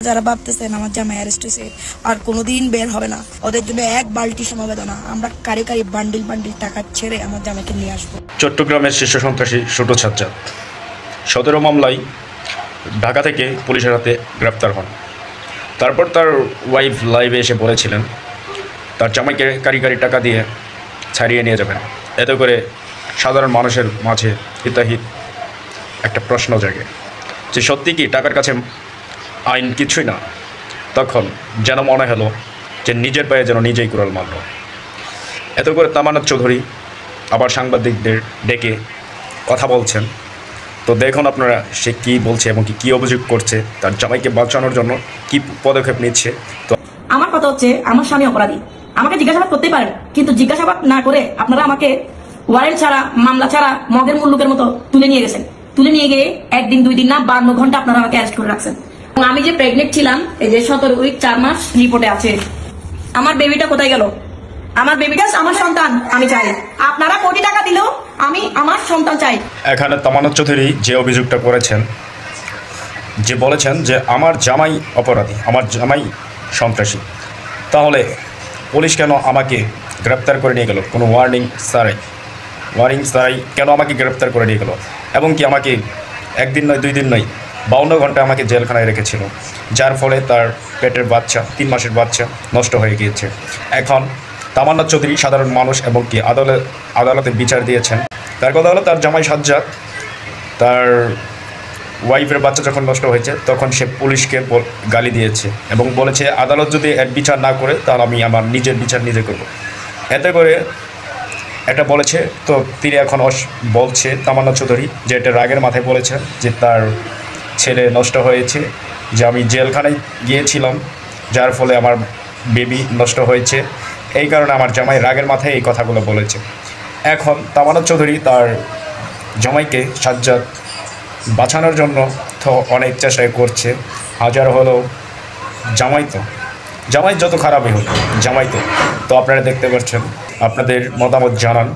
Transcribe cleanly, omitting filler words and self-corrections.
যারা ভাবতেছেন আমার জামাই অ্যারেস্ট হয়েছে আর কোনোদিন বের হবে না, ওদের জন্য এক বালতি সমবেদনা। আমরা কারি কারি বান্ডিল বান্ডিল টাকা ছেড়ে আমার জামাইকে নিয়ে আসবো। চট্টগ্রামের শীর্ষ সন্ত্রাসী ছোট সাজ্জাদ 17 মামলায় ঢাকা থেকে পুলিশের হাতে গ্রেপ্তার হন। তারপর তার ওয়াইফ লাইভে এসে বলেছিলেন তার জামাইকে কারি কারি টাকা দিয়ে ছাড়িয়ে নিয়ে যাবেন। এতে করে সাধারণ মানুষের মাঝে হিতাহিত একটা প্রশ্ন জাগে যে সত্যি কি টাকার কাছে আইন কিছুই না। তখন যেন মনে হলো যে নিজের পায়ে যেন নিজেই কুড়াল মারল। এতে করে তামান্না চৌধুরী আবার সাংবাদিকদের ডেকে কথা বলছেন। তো দেখুন আপনারা সে কী বলছে এবং কী অভিযোগ করছে, তার জামাইকে বাঁচানোর জন্য কী পদক্ষেপ নিচ্ছে। তো আমার কথা হচ্ছে, আমার স্বামী অপরাধী, আমাকে জিজ্ঞাসাবাদ করতেই পারেন, কিন্তু জিজ্ঞাসাবাদ না করে আপনারা আমাকে ওয়ারেন্ট ছাড়া, মামলা ছাড়া মগের মুল্লুকের মতো তুলে নিয়ে গেছেন। তুলে নিয়ে গিয়ে একদিন 2 দিন না 52 ঘন্টা আপনারা আমাকে অ্যারেস্ট করে রাখছেন। এবং আমি যে প্রেগনেন্ট ছিলাম, এই যে 17 উইক 4 মাস রিপোর্টে আছে। আমার বেবিটা কোথায় গেল? আমার বেবিটা আমার সন্তান আমি চাই। আপনারা কোটি টাকা দিলেও আমি আমার সন্তান চাই। এখানে তামান্না চৌধুরী যে অভিযোগটা করেছেন, যে বলেছেন যে আমার জামাই অপরাধী, আমার জামাই সন্ত্রাসী, তাহলে পুলিশ কেন আমাকে গ্রেপ্তার করে নিয়ে গেল? কোনো ওয়ার্নিং ছাড়াই কেন আমাকে গ্রেপ্তার করে নিয়ে গেল? এবং কি আমাকে একদিন নয় 2 দিন নয় 52 ঘন্টা আমাকে জেলখানায় রেখেছিল, যার ফলে তার পেটের বাচ্চা 3 মাসের বাচ্চা নষ্ট হয়ে গিয়েছে। এখন তামান্না চৌধুরী সাধারণ মানুষ এবং কি আদালতে বিচার দিয়েছেন। তার কথা হলো তার জামাই সাজ্জাদ তার ওয়াইফের বাচ্চা যখন নষ্ট হয়েছে তখন সে পুলিশকে গালি দিয়েছে এবং বলেছে আদালত যদি এর বিচার না করে তাহলে আমি আমার নিজের বিচার নিজে করব। এতে করে এটা বলেছে। তো তিনি এখন বলছে তামান্না চৌধুরী যে এটা রাগের মাথায় বলেছে যে তার ছেলে নষ্ট হয়েছে, যে আমি জেলখানায় গিয়েছিলাম যার ফলে আমার বেবি নষ্ট হয়েছে, এই কারণে আমার জামাই রাগের মাথায় এই কথাগুলো বলেছে। এখন তামান্না চৌধুরী তার জামাইকে সাজ্জাদ বাঁচানোর জন্য তো অনেক চেষ্টা করছে। হাজার হলো জামাই যত খারাপই হোক, জামাই তো আপনারা দেখতে পাচ্ছেন। আপনাদের মতামত জানান।